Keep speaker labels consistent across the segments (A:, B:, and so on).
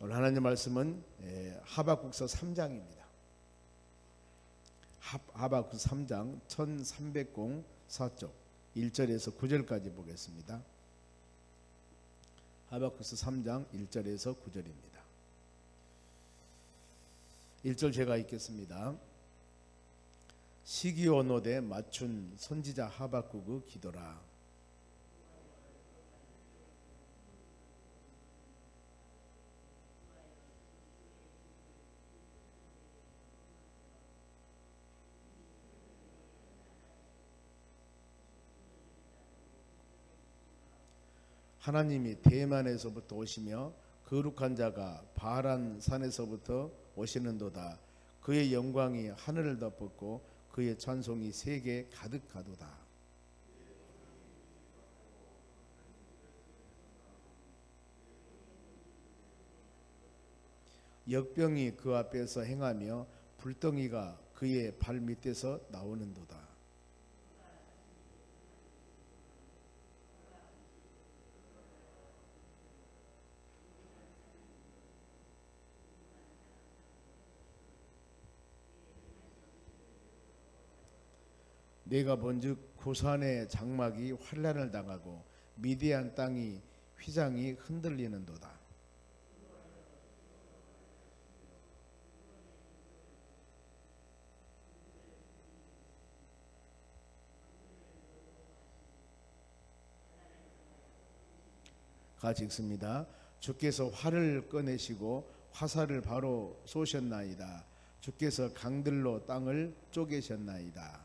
A: 오늘 하나님 말씀은 하박국서 3장입니다. 하박국서 3장 1304쪽 1절에서 9절까지 보겠습니다. 하박국서 3장 1절에서 9절입니다. 1절 제가 읽겠습니다. 시기온옷에 맞춘 선지자 하박국의 기도라. 하나님이 대만에서부터 오시며 거룩한 자가 바란 산에서부터 오시는도다. 그의 영광이 하늘을 덮었고 그의 찬송이 세계에 가득하도다. 역병이 그 앞에서 행하며 불덩이가 그의 발 밑에서 나오는도다. 내가 본즉 고산의 장막이 환란을 당하고 미디안 땅이 휘장이 흔들리는도다. 같이 읽습니다. 주께서 활을 꺼내시고 화살을 바로 쏘셨나이다. 주께서 강들로 땅을 쪼개셨나이다.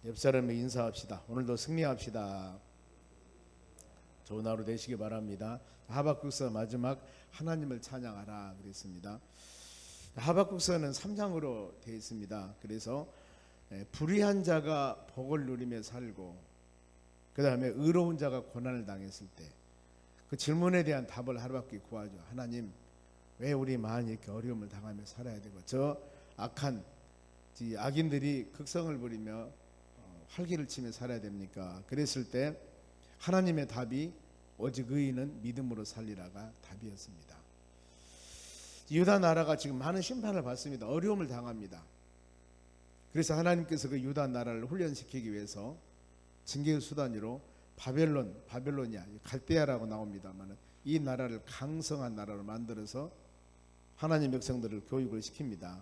A: 옆 사람에 인사합시다. 오늘도 승리합시다. 좋은 하루 되시기 바랍니다. 하박국서 마지막 하나님을 찬양하라 그랬습니다. 하박국서는 3장으로 되어 있습니다. 그래서 불의한 자가 복을 누리며 살고 그 다음에 의로운 자가 고난을 당했을 때 그 질문에 대한 답을 하루밖에 구하죠. 하나님, 왜 우리만 이렇게 어려움을 당하며 살아야 되고 저 악한 악인들이 극성을 부리며 활기를 치며 살아야 됩니까? 그랬을 때 하나님의 답이 오직 의인은 믿음으로 살리라가 답이었습니다. 유다 나라가 지금 많은 심판을 받습니다. 어려움을 당합니다. 그래서 하나님께서 그 유다 나라를 훈련시키기 위해서 징계의 수단으로 바벨론이야 갈대아라고 나옵니다만 이 나라를 강성한 나라로 만들어서 하나님 백성들을 교육을 시킵니다.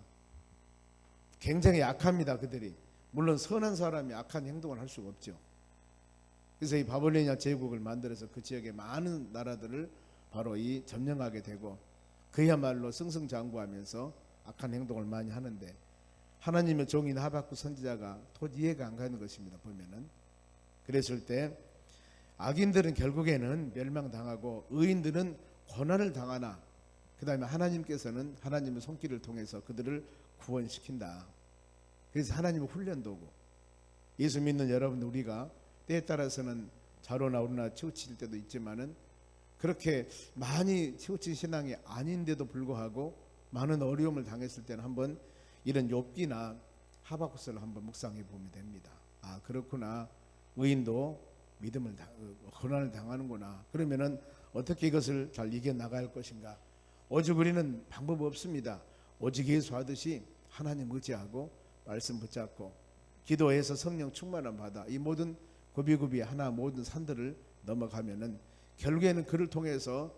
A: 굉장히 약합니다. 그들이. 물론 선한 사람이 악한 행동을 할 수가 없죠. 그래서 이 바벨로니아 제국을 만들어서 그 지역의 많은 나라들을 바로 이 점령하게 되고 그야말로 승승장구하면서 악한 행동을 많이 하는데 하나님의 종인 하박국 선지자가 도저히 이해가 안 가는 것입니다. 보면은 그랬을 때 악인들은 결국에는 멸망당하고 의인들은 고난을 당하나 그 다음에 하나님께서는 하나님의 손길을 통해서 그들을 구원시킨다. 그래서 하나님의 훈련도고 예수 믿는 여러분 우리가 때에 따라서는 자로나 우로나 치우칠 때도 있지만은 그렇게 많이 치우친 신앙이 아닌데도 불구하고 많은 어려움을 당했을 때는 한번 이런 욥기나 하박국서를 한번 묵상해 보면 됩니다. 아 그렇구나. 의인도 고난을 당하는구나. 그러면은 어떻게 이것을 잘 이겨나갈 것인가. 오직 우리는 방법 없습니다. 오직 예수하듯이 하나님 의지하고 말씀 붙잡고 기도해서 성령 충만함 받아 이 모든 고비고비 하나 모든 산들을 넘어가면은 결국에는 그를 통해서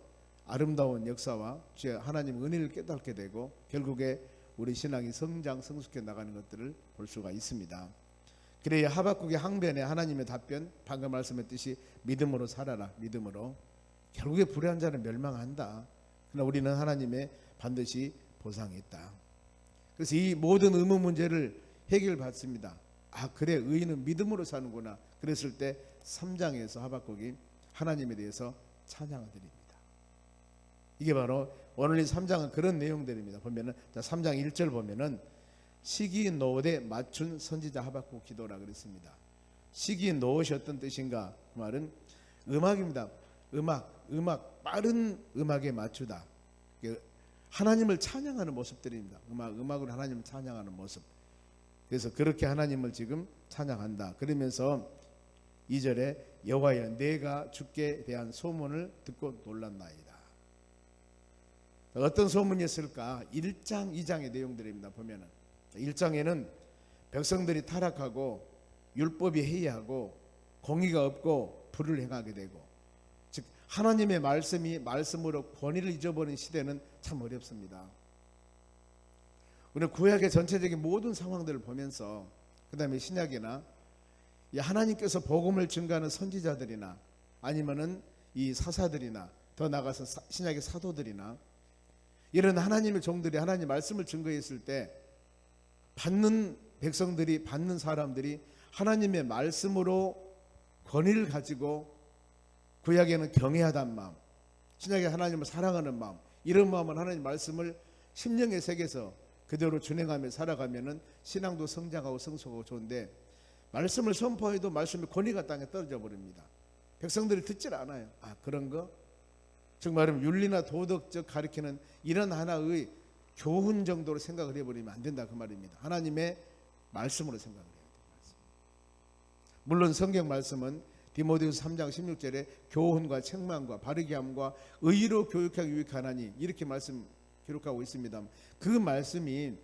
A: 아름다운 역사와 주의 하나님 은혜를 깨닫게 되고 결국에 우리 신앙이 성장 성숙해 나가는 것들을 볼 수가 있습니다. 그래야 하박국의 항변에 하나님의 답변 방금 말씀했듯이 믿음으로 살아라. 믿음으로 결국에 불의한 자는 멸망한다. 그러나 우리는 하나님의 반드시 보상이 있다. 그래서 이 모든 의문 문제를 해결받습니다. 아 그래 의인은 믿음으로 사는구나. 그랬을 때 3장에서 하박국이 하나님에 대해서 찬양을 드립니다. 이게 바로 오늘 이 3장은 그런 내용들입니다. 보면은 자 3장 1절 보면은 시기노옷에 맞춘 선지자 하박국 기도라 그랬습니다. 시기노옷이 어떤 뜻인가? 그 말은 음악입니다. 음악 빠른 음악에 맞추다. 하나님을 찬양하는 모습들입니다. 음악으로 하나님을 찬양하는 모습. 그래서 그렇게 하나님을 지금 찬양한다. 그러면서 2절에 여호와여 내가 주께 대한 소문을 듣고 놀랐나이다. 어떤 소문이 있을까? 1장, 2장의 내용들입니다. 보면은 1장에는 백성들이 타락하고 율법이 해이하고 공의가 없고 불을 행하게 되고, 즉 하나님의 말씀으로 권위를 잊어버린 시대는 참 어렵습니다. 우리는 구약의 전체적인 모든 상황들을 보면서, 그 다음에 신약이나 이 하나님께서 복음을 증거하는 선지자들이나 아니면은 이 사사들이나 더 나아가서 신약의 사도들이나 이런 하나님의 종들이 하나님 말씀을 증거했을 때 받는 백성들이, 받는 사람들이 하나님의 말씀으로 권위를 가지고, 구약에는 경외하다는 마음, 신약에 하나님을 사랑하는 마음, 이런 마음은 하나님 말씀을 심령의 세계에서 그대로 준행하며 살아가면은 신앙도 성장하고 성숙하고 좋은데, 말씀을 선포해도 말씀의 권위가 땅에 떨어져 버립니다. 백성들이 듣질 않아요. 아, 그런 거? 즉 말하면 윤리나 도덕적 가르치는 이런 하나의 교훈 정도로 생각을 해버리면 안 된다, 그 말입니다. 하나님의 말씀으로 생각을 해야 돼요. 물론 성경 말씀은 디모데후서 3장 16절에 교훈과 책망과 바르게 함과 의로 교육하기 유익하나니, 이렇게 말씀 기록하고 있습니다. 그 말씀이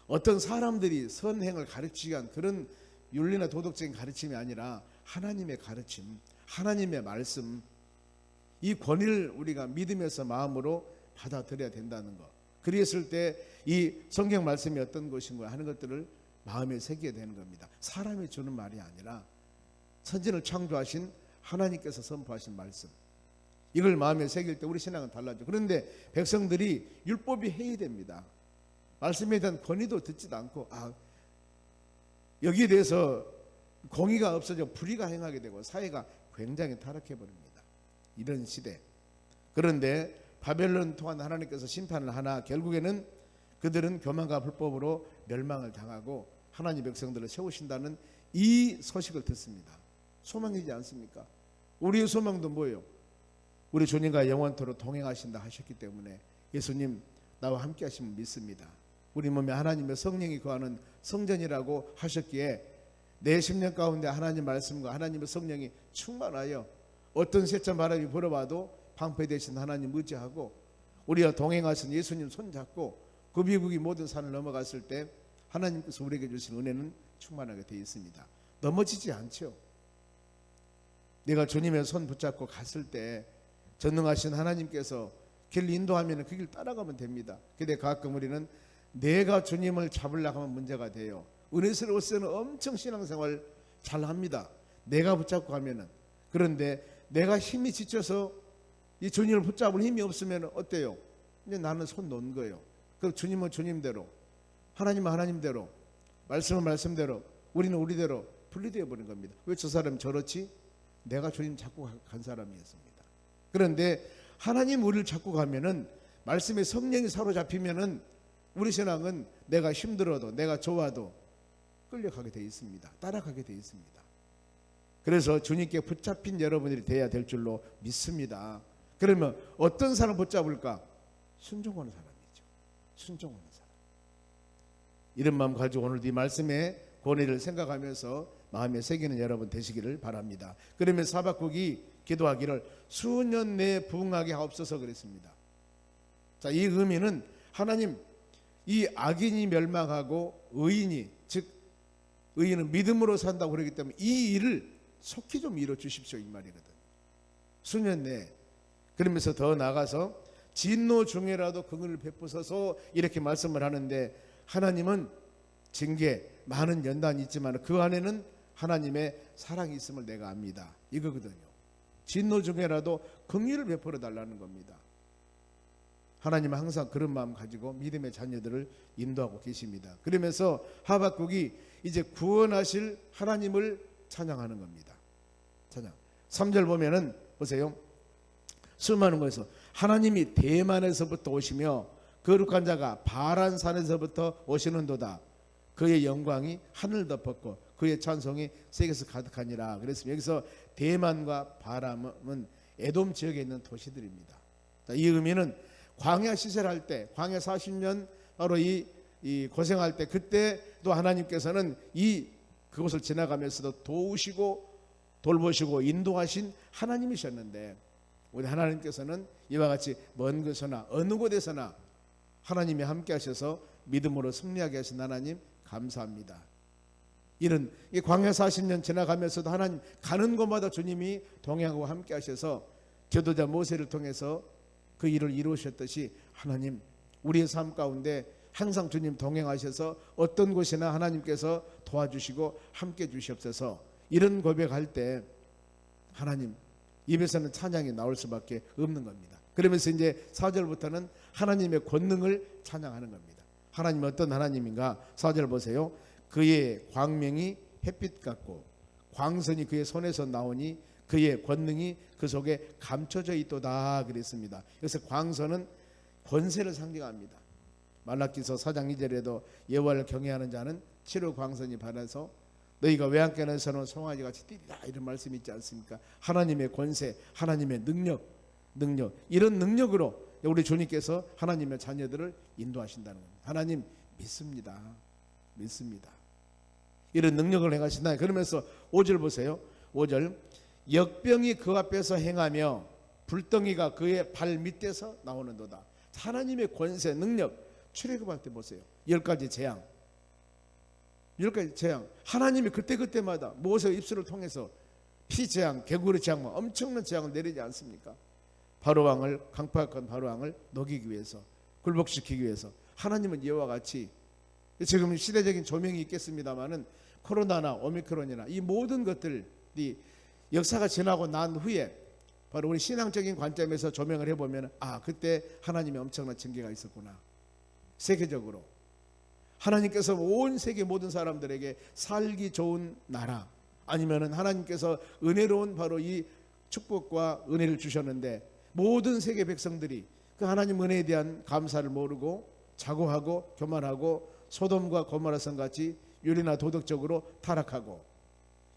A: 어떤 사람들이 선행을 가르치기 위한 그런 윤리나 도덕적인 가르침이 아니라 하나님의 가르침, 하나님의 말씀, 이 권위를 우리가 믿으면서 마음으로 받아들여야 된다는 것. 그랬을 때 이 성경 말씀이 어떤 것인가 하는 것들을 마음에 새기게 되는 겁니다. 사람이 주는 말이 아니라 천지를 창조하신 하나님께서 선포하신 말씀, 이걸 마음에 새길 때 우리 신앙은 달라져. 그런데 백성들이 율법이 해이됩니다. 말씀에 대한 권위도 듣지도 않고, 여기에 대해서 공의가 없어져 불의가 행하게 되고 사회가 굉장히 타락해 버립니다. 이런 시대. 그런데 바벨론 통한 하나님께서 심판을 하나 결국에는 그들은 교만과 불법으로 멸망을 당하고 하나님 백성들을 세우신다는 이 소식을 듣습니다. 소망이지 않습니까? 우리의 소망도 뭐예요? 우리 주님과 영원토록 동행하신다 하셨기 때문에 예수님 나와 함께 하시면 믿습니다. 우리 몸에 하나님의 성령이 거하는 성전이라고 하셨기에 내 심령 가운데 하나님 말씀과 하나님의 성령이 충만하여 어떤 세찬 바람이 불어와도 방패되신 하나님 의지하고 우리와 동행하신 예수님 손잡고 그 미국이 모든 산을 넘어갔을 때 하나님께서 우리에게 주신 은혜는 충만하게 되어 있습니다. 넘어지지 않죠. 내가 주님의 손 붙잡고 갔을 때 전능하신 하나님께서 길 인도하면 그 길 따라가면 됩니다. 근데 가끔 우리는 내가 주님을 잡으려고 하면 문제가 돼요. 은혜스러울 때는 엄청 신앙생활 잘합니다. 내가 붙잡고 가면은. 그런데 내가 힘이 지쳐서 이 주님을 붙잡을 힘이 없으면 어때요? 이제 나는 손 놓은 거예요. 그럼 주님은 주님대로, 하나님은 하나님대로, 말씀은 말씀대로, 우리는 우리대로 분리되어 버린 겁니다. 왜 저 사람이 저렇지? 내가 주님 잡고 간 사람이었습니다. 그런데 하나님 우리를 잡고 가면은, 말씀의 성령이 사로잡히면은 우리 신앙은 내가 힘들어도 내가 좋아도 끌려가게 되어 있습니다. 따라가게 되어 있습니다. 그래서 주님께 붙잡힌 여러분들이 되어야 될 줄로 믿습니다. 그러면 어떤 사람 붙잡을까? 순종하는 사람이죠. 순종하는 사람. 이런 마음 가지고 오늘 이 말씀의 권위를 생각하면서 마음에 새기는 여러분 되시기를 바랍니다. 그러면 하박국이 기도하기를 수년 내에 부흥하게 하옵소서 그랬습니다. 자, 이 의미는 하나님, 이 악인이 멸망하고 의인이, 즉 의인은 믿음으로 산다고 그러기 때문에 이 일을 속히 좀 이뤄 주십시오, 이 말이거든. 수년 내에. 그러면서 더 나가서 진노 중에라도 긍휼을 베푸소서 이렇게 말씀을 하는데, 하나님은 징계 많은 연단이 있지만 그 안에는 하나님의 사랑이 있음을 내가 압니다, 이거거든요. 진노 중에라도 긍휼을 베풀어 달라는 겁니다. 하나님은 항상 그런 마음 가지고 믿음의 자녀들을 인도하고 계십니다. 그러면서 하박국이 이제 구원하실 하나님을 찬양하는 겁니다. 찬양. 3절 보면은 보세요. 수많은 곳에서 하나님이 대만에서부터 오시며 거룩한 자가 바란산에서부터 오시는도다. 그의 영광이 하늘 덮었고 그의 찬송이 세계에서 가득하니라. 그랬습니다. 여기서 대만과 바람은 에돔 지역에 있는 도시들입니다. 이 의미는 광야 시설할 때, 광야 40년 바로 이 고생할 때, 그때도 하나님께서는 그곳을 지나가면서도 도우시고 돌보시고 인도하신 하나님이셨는데, 우리 하나님께서는 이와 같이 먼 곳에나 어느 곳에서나 하나님이 함께 하셔서 믿음으로 승리하게 하신 하나님 감사합니다. 이런 광야 40년 지나가면서도 하나님 가는 곳마다 주님이 동행하고 함께 하셔서 지도자 모세를 통해서 그 일을 이루셨듯이 하나님 우리의 삶 가운데 항상 주님 동행하셔서 어떤 곳이나 하나님께서 도와주시고 함께 주시옵소서. 이런 고백할 때 하나님 입에서는 찬양이 나올 수밖에 없는 겁니다. 그러면서 이제 4절부터는 하나님의 권능을 찬양하는 겁니다. 하나님은 어떤 하나님인가? 4절 보세요. 그의 광명이 햇빛 같고 광선이 그의 손에서 나오니 그의 권능이 그 속에 감춰져 있도다 그랬습니다. 그래서 광선은 권세를 상징합니다. 말라기서 4장 2절에도 여호와를 경외하는 자는 치루 광선이 발해서 너희가 외양간에서는 송아지같이 뛰리라 이런 말씀이 있지 않습니까? 하나님의 권세, 하나님의 능력 이런 능력으로 우리 주님께서 하나님의 자녀들을 인도하신다는 겁니다. 하나님 믿습니다. 이런 능력을 행하신다. 그러면서 5절 보세요. 5절 역병이 그 앞에서 행하며 불덩이가 그의 발 밑에서 나오는도다. 하나님의 권세, 능력 출애굽할 때 보세요. 10가지 재앙. 하나님이 그때마다 모세 입술을 통해서 피재앙, 개구리 재앙, 엄청난 재앙을 내리지 않습니까? 바로왕을, 강팍한 바로왕을 녹이기 위해서, 굴복시키기 위해서 하나님은 이와 같이 지금 시대적인 조명이 있겠습니다마는 코로나나 오미크론이나 이 모든 것들이 역사가 지나고 난 후에 바로 우리 신앙적인 관점에서 조명을 해보면 그때 하나님의 엄청난 징계가 있었구나. 세계적으로 하나님께서 온 세계 모든 사람들에게 살기 좋은 나라, 아니면은 하나님께서 은혜로운 바로 이 축복과 은혜를 주셨는데 모든 세계 백성들이 그 하나님 은혜에 대한 감사를 모르고 자고하고 교만하고 소돔과 고모라 성 같이 윤리나 도덕적으로 타락하고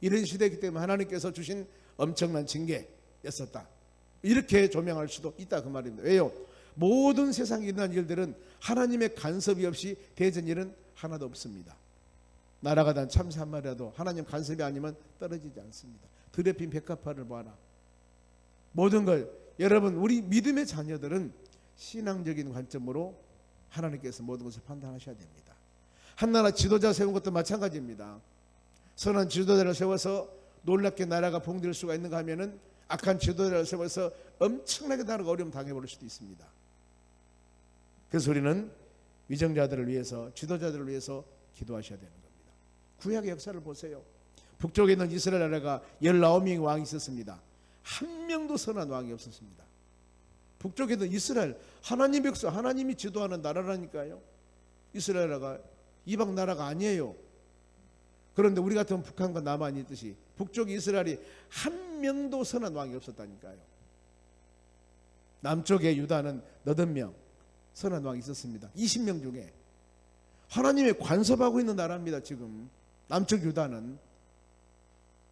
A: 이런 시대이기 때문에 하나님께서 주신 엄청난 징계였었다. 이렇게 조명할 수도 있다 그 말입니다. 왜요? 모든 세상에 일어난 일들은 하나님의 간섭이 없이 되어진 일은 하나도 없습니다. 나라가 단 참새 한 마리라도 하나님 간섭이 아니면 떨어지지 않습니다. 들에 핀 백합화를 보아라. 모든 걸 여러분 우리 믿음의 자녀들은 신앙적인 관점으로 하나님께서 모든 것을 판단하셔야 됩니다. 한 나라 지도자 세운 것도 마찬가지입니다. 선한 지도자를 세워서 놀랍게 나라가 봉될 수가 있는가 하면은 악한 지도자를 세워서 엄청나게 나라가 어려움 당해버릴 수도 있습니다. 그래서 우리는 위정자들을 위해서 지도자들을 위해서 기도하셔야 되는 겁니다. 구약의 역사를 보세요. 북쪽에 있는 이스라엘 나라가 19명의 왕이 있었습니다. 한 명도 선한 왕이 없었습니다. 북쪽에 있는 이스라엘 하나님 백성 하나님이 지도하는 나라라니까요. 이스라엘 나라가 이방 나라가 아니에요. 그런데 우리 같은 북한과 남한이 있듯이 북쪽 이스라엘이 한 명도 선한 왕이 없었다니까요. 남쪽에 유다는 80명 선한 왕이 있었습니다. 20명 중에 하나님의 관섭하고 있는 나라입니다. 지금 남쪽 유다는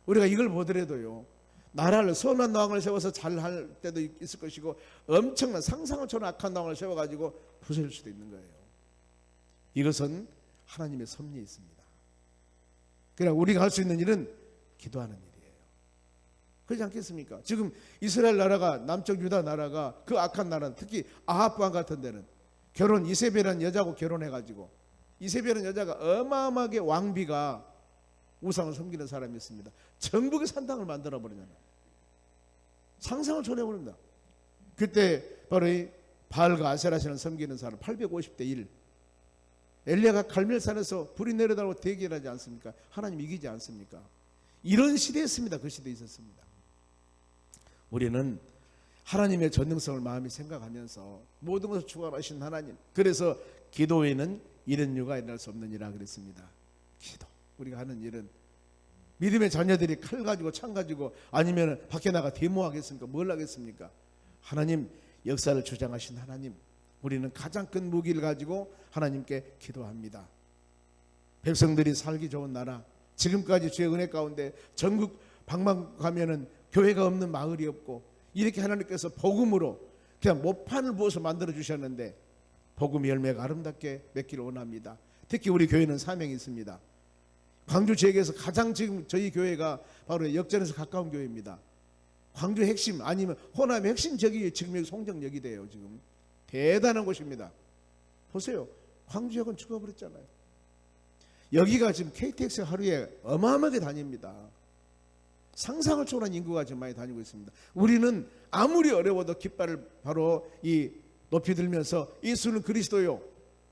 A: 우리가 이걸 보더라도요, 나라를 선한 왕을 세워서 잘할 때도 있을 것이고 엄청난 상상을 초월한 악한 왕을 세워가지고 부서질 수도 있는 거예요. 이것은 하나님의 섭리에 있습니다. 그러나 우리가 할 수 있는 일은 기도하는 일이에요. 그렇지 않겠습니까? 지금 이스라엘 나라가 남쪽 유다 나라가 그 악한 나라, 특히 아합 왕 같은 데는 결혼 이세벨이라는 여자하고 결혼해가지고 이세벨이라는 여자가 어마어마하게 왕비가 우상을 섬기는 사람이었습니다. 전국의 산당을 만들어버리잖아요. 상상을 초래해버립니다. 그때 바로 이 바알과 아세라신을 섬기는 사람 850대 1 엘리야가 갈멜산에서 불이 내려다고 대기를 하지 않습니까? 하나님 이기지 않습니까? 이런 시대였습니다. 그 시대에 있었습니다. 우리는 하나님의 전능성을 마음이 생각하면서 모든 것을 주관하신 하나님, 그래서 기도에는 이런 이유가 일어날 수 없느니라 그랬습니다. 기도, 우리가 하는 일은 믿음의 자녀들이 칼 가지고 창 가지고 아니면 밖에 나가 데모하겠습니까? 뭘 하겠습니까? 하나님 역사를 주장하신 하나님, 우리는 가장 큰 무기를 가지고 하나님께 기도합니다. 백성들이 살기 좋은 나라, 지금까지 주의 은혜 가운데 전국 방방 가면은 교회가 없는 마을이 없고 이렇게 하나님께서 복음으로 그냥 모판을 부어서 만들어 주셨는데 복음 열매가 아름답게 맺기를 원합니다. 특히 우리 교회는 사명이 있습니다. 광주 지역에서 가장 지금 저희 교회가 바로 역전에서 가까운 교회입니다. 광주 핵심 아니면 호남의 핵심 지역이 지금 여기 송정역이 돼요. 지금 대단한 곳입니다. 보세요. 광주역은 죽어버렸잖아요. 여기가 지금 KTX 하루에 어마어마하게 다닙니다. 상상을 초월한 인구가 지금 많이 다니고 있습니다. 우리는 아무리 어려워도 깃발을 바로 이 높이 들면서 예수는 그리스도요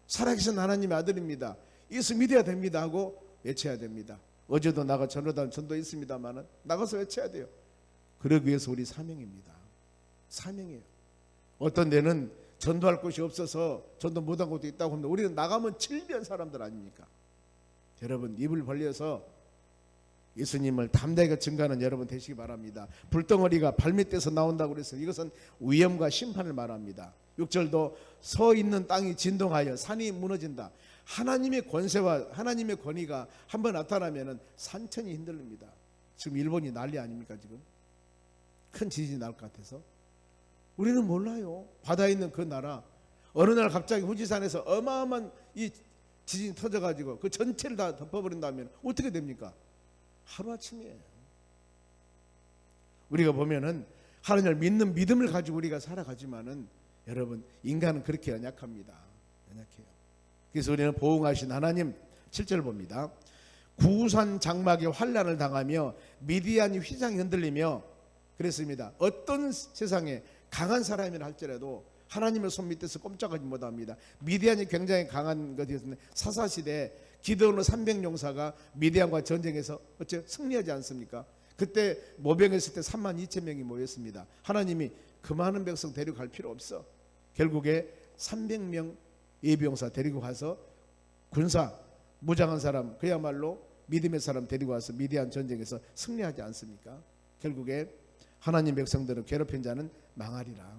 A: 살아계신 하나님의 아들입니다. 예수 믿어야 됩니다 하고 외쳐야 됩니다. 어제도 나가 전도했습니다마는 나가서 외쳐야 돼요. 그러기 위해서 우리 사명입니다. 사명이에요. 어떤 데는 전도할 곳이 없어서 전도 못한 곳도 있다고 합니다. 우리는 나가면 질비한 사람들 아닙니까? 여러분 입을 벌려서 예수님을 담대하게 증거하는 여러분 되시기 바랍니다. 불덩어리가 발밑에서 나온다고 그래서 이것은 위험과 심판을 말합니다. 6절도 서 있는 땅이 진동하여 산이 무너진다. 하나님의 권세와 하나님의 권위가 한번 나타나면 산천이 흔들립니다. 지금 일본이 난리 아닙니까? 지금 큰 지진이 날 것 같아서 우리는 몰라요. 바다에 있는 그 나라 어느 날 갑자기 후지산에서 어마어마한 이 지진이 터져가지고 그 전체를 다 덮어버린다면 어떻게 됩니까? 하루아침이에요. 우리가 보면은 하나님을 믿는 믿음을 가지고 우리가 살아가지만은 여러분 인간은 그렇게 연약합니다. 연약해요. 그래서 우리는 보응하신 하나님 7절 봅니다. 구산 장막에 환난을 당하며 미디안이 휘장이 흔들리며 그랬습니다. 어떤 세상에 강한 사람이라 할지라도 하나님의 손 밑에서 꼼짝하지 못합니다. 미디안이 굉장히 강한 것이었는데 사사시대에 기드온의 300용사가 미디안과 전쟁에서 어째 승리하지 않습니까? 그때 모병했을 때 32,000명이 모였습니다. 하나님이 그 많은 백성 데리고 갈 필요 없어. 결국에 300명 예비용사 데리고 가서 군사 무장한 사람 그야말로 믿음의 사람 데리고 와서 미디안 전쟁에서 승리하지 않습니까? 결국에 하나님 백성들을 괴롭힌 자는 망하리라.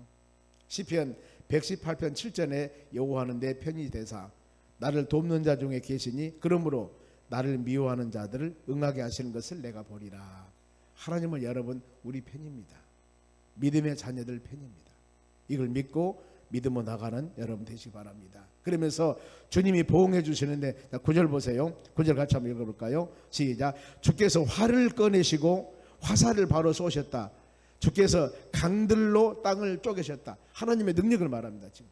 A: 시편 118편 7절에 여호와는 내 편이 되사 나를 돕는 자 중에 계시니 그러므로 나를 미워하는 자들을 응하게 하시는 것을 내가 보리라. 하나님은 여러분 우리 편입니다. 믿음의 자녀들 편입니다. 이걸 믿고 믿음으로 나가는 여러분 되시기 바랍니다. 그러면서 주님이 보응해 주시는데 9절 보세요. 9절 같이 한번 읽어볼까요? 시작. 주께서 활을 꺼내시고 화살을 바로 쏘셨다. 주께서 강들로 땅을 쪼개셨다. 하나님의 능력을 말합니다. 지금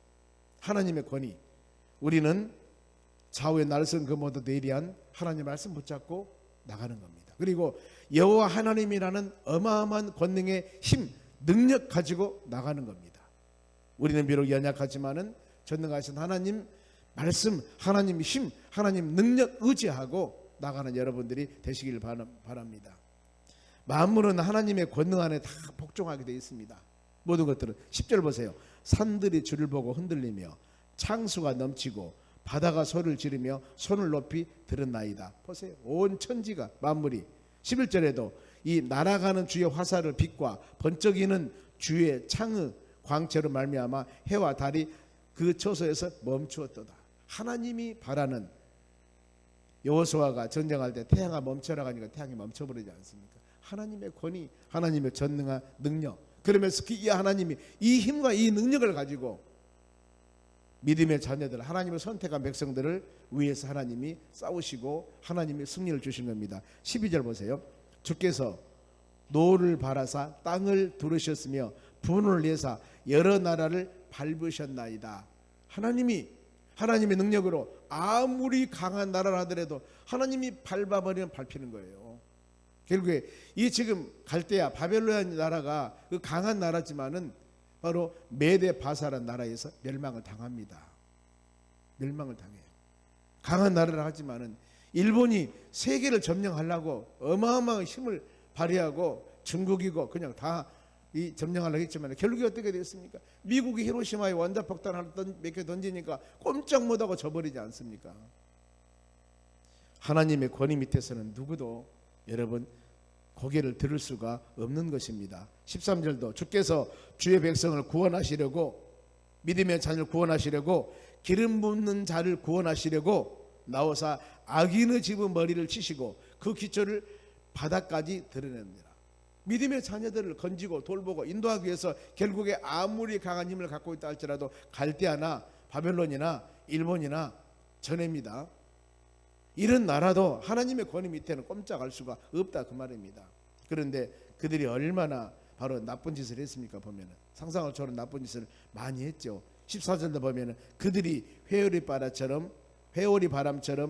A: 하나님의 권위. 우리는 좌우에 날선 그 모두 내리한 하나님의 말씀 붙잡고 나가는 겁니다. 그리고 여호와 하나님이라는 어마어마한 권능의 힘, 능력 가지고 나가는 겁니다. 우리는 비록 연약하지만은 전능하신 하나님 말씀, 하나님 힘, 하나님 능력 의지하고 나가는 여러분들이 되시길 바랍니다. 만물은 하나님의 권능 안에 다 복종하게 되어 있습니다. 모든 것들은 10절 보세요. 산들이 주를 보고 흔들리며 창수가 넘치고 바다가 소리를 지르며 손을 높이 들었나이다. 보세요. 온 천지가 만물이 11절에도 이 날아가는 주의 화살의 빛과 번쩍이는 주의 창의 광채로 말미암아 해와 달이 그 처소에서 멈추었도다. 하나님이 바라는 여호수아가 전쟁할 때 태양아 멈춰라 하니까 태양이 멈춰버리지 않습니까? 하나님의 권위, 하나님의 전능한 능력. 그러면서 이 하나님이 이 힘과 이 능력을 가지고 믿음의 자녀들, 하나님의 선택한 백성들을 위해서 하나님이 싸우시고 하나님이 승리를 주신 겁니다. 12절 보세요. 주께서 노를 바라사 땅을 두르셨으며 분을 내사 여러 나라를 밟으셨나이다. 하나님의 능력으로 아무리 강한 나라를 하더라도 하나님이 밟아버리면 밟히는 거예요. 결국에 이 지금 갈대아 바벨론 나라가 그 강한 나라지만은 바로 메데 바사라는 나라에서 멸망을 당합니다. 멸망을 당해요. 강한 나라를 하지만은 일본이 세계를 점령하려고 어마어마한 힘을 발휘하고 중국이고 그냥 다 이 점령하려고 했지만 결국에 어떻게 됐습니까? 미국이 히로시마에 원자폭탄을 몇 개 던지니까 꼼짝 못하고 져버리지 않습니까? 하나님의 권위 밑에서는 누구도 여러분 고개를 들을 수가 없는 것입니다. 13절도 주께서 주의 백성을 구원하시려고 믿음의 자녀를 구원하시려고 기름 붓는 자를 구원하시려고 나오사 악인의 집의 머리를 치시고 그 기초를 바닥까지 드러냅니다. 믿음의 자녀들을 건지고 돌보고 인도하기 위해서 결국에 아무리 강한 힘을 갖고 있다 할지라도 갈대아나 바벨론이나 일본이나 전해입니다. 이런 나라도 하나님의 권위 밑에는 꼼짝할 수가 없다 그 말입니다. 그런데 그들이 얼마나 바로 나쁜 짓을 했습니까? 보면은 상상을 초월한 나쁜 짓을 많이 했죠. 14절도 보면은 그들이 회오리 바람처럼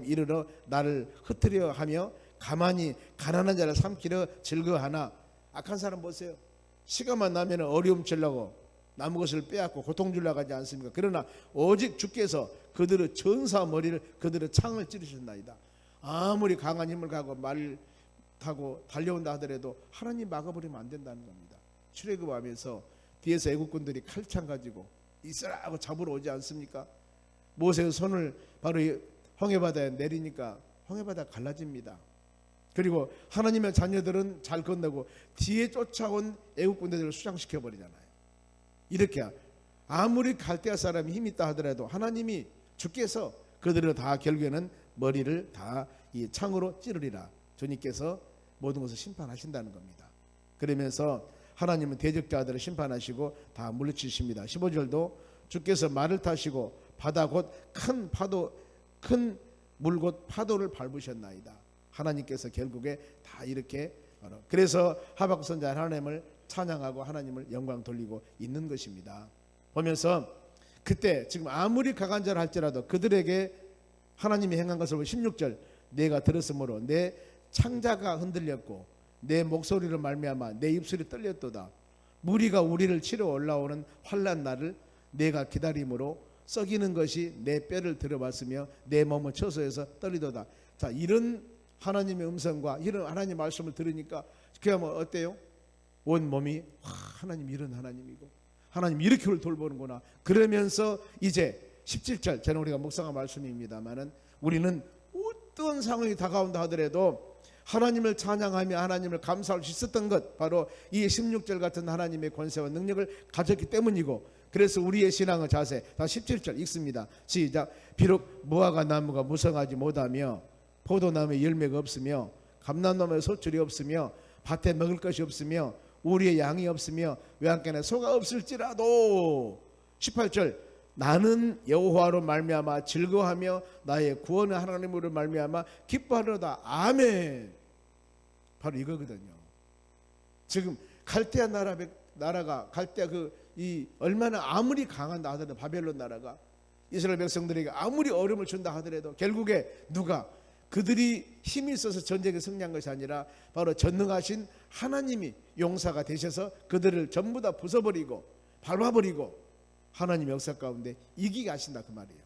A: 이르러 나를 흩으려 하며 가만히 가난한 자를 삼키려 즐거워하나. 악한 사람 보세요. 시간만 나면 어려움 주려고 남은 것을 빼앗고 고통 주려고 하지 않습니까? 그러나 오직 주께서 그들의 전사 머리를 그들의 창을 찌르셨나이다. 아무리 강한 힘을 가고 말 타고 달려온다 하더라도 하나님 막아버리면 안 된다는 겁니다. 출애굽하면서 뒤에서 애국군들이 칼창 가지고 이스라하고 잡으러 오지 않습니까? 모세의 손을 바로 홍해바다에 내리니까 홍해바다가 갈라집니다. 그리고 하나님의 자녀들은 잘 건너고 뒤에 쫓아온 애국군대들을 수장시켜 버리잖아요. 이렇게 아무리 갈대아 사람이 힘이 있다 하더라도 하나님이 주께서 그들을 다 결국에는 머리를 다 이 창으로 찌르리라. 주님께서 모든 것을 심판하신다는 겁니다. 그러면서 하나님은 대적자들을 심판하시고 다 물리치십니다. 15절도 주께서 말을 타시고 바다 곧 큰 파도 큰 물 곧 파도를 밟으셨나이다. 하나님께서 결국에 다 이렇게 그래서 하박국 선지자 하나님을 찬양하고 하나님을 영광 돌리고 있는 것입니다. 보면서 그때 지금 아무리 강한 자라 할지라도 그들에게 하나님이 행한 것을 16절 내가 들었으므로 내 창자가 흔들렸고 내 목소리를 말미암아 내 입술이 떨렸도다. 무리가 우리를 치러 올라오는 환난 날을 내가 기다림으로 썩이는 것이 내 뼈를 들어봤으며 내 몸은 처소에서 떨리도다. 자, 이런 하나님의 음성과 이런 하나님의 말씀을 들으니까 그야말로 어때요? 온 몸이 하나님 이런 하나님이고 하나님 이렇게 우리를 돌보는구나. 그러면서 이제 17절 저는 우리가 묵상한 말씀입니다만은 우리는 어떤 상황이 다가온다 하더라도 하나님을 찬양하며 하나님을 감사할 수 있었던 것 바로 이 16절 같은 하나님의 권세와 능력을 가졌기 때문이고 그래서 우리의 신앙의 자세 다 17절 읽습니다. 시작. 비록 무화과 나무가 무성하지 못하며 포도나무에 열매가 없으며 감람나무에 소출이 없으며 밭에 먹을 것이 없으며 우리의 양이 없으며 외양간에 소가 없을지라도 18절 나는 여호와로 말미암아 즐거워하며 나의 구원의 하나님으로 말미암아 기뻐하려다. 아멘. 바로 이거거든요. 지금 갈대아 나라가 갈대아 이 얼마나 아무리 강한 나라든 바벨론 나라가 이스라엘 백성들에게 아무리 어려움을 준다 하더라도 결국에 누가 그들이 힘이 있어서 전쟁에 승리한 것이 아니라 바로 전능하신 하나님이 용사가 되셔서 그들을 전부 다 부숴버리고 밟아버리고 하나님 역사 가운데 이기게 하신다 그 말이에요.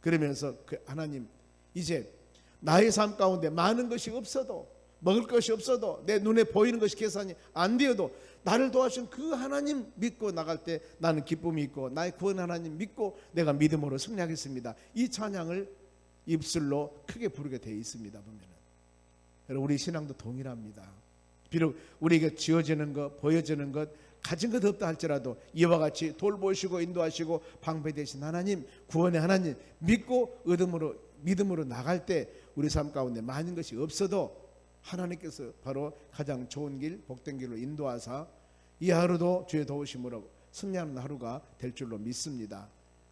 A: 그러면서 그 하나님 이제 나의 삶 가운데 많은 것이 없어도 먹을 것이 없어도 내 눈에 보이는 것이 계산이 안 되어도 나를 도와주신 그 하나님 믿고 나갈 때 나는 기쁨이 있고 나의 구원 하나님 믿고 내가 믿음으로 승리하겠습니다. 이 찬양을 입술로 크게 부르게 되어 있습니다. 보면은 여러분 우리 신앙도 동일합니다. 비록 우리에게 지어지는 것 보여지는 것 가진 것 없다 할지라도 이와 같이 돌보시고 인도하시고 방패되신 하나님 구원의 하나님 믿고 믿음으로 나갈 때 우리 삶 가운데 많은 것이 없어도 하나님께서 바로 가장 좋은 길 복된 길로 인도하사 이 하루도 주의 도우심으로 승리하는 하루가 될 줄로 믿습니다.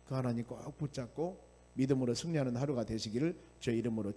A: 그 하나님 꼭 붙잡고 믿음으로 승리하는 하루가 되시기를 주의 이름으로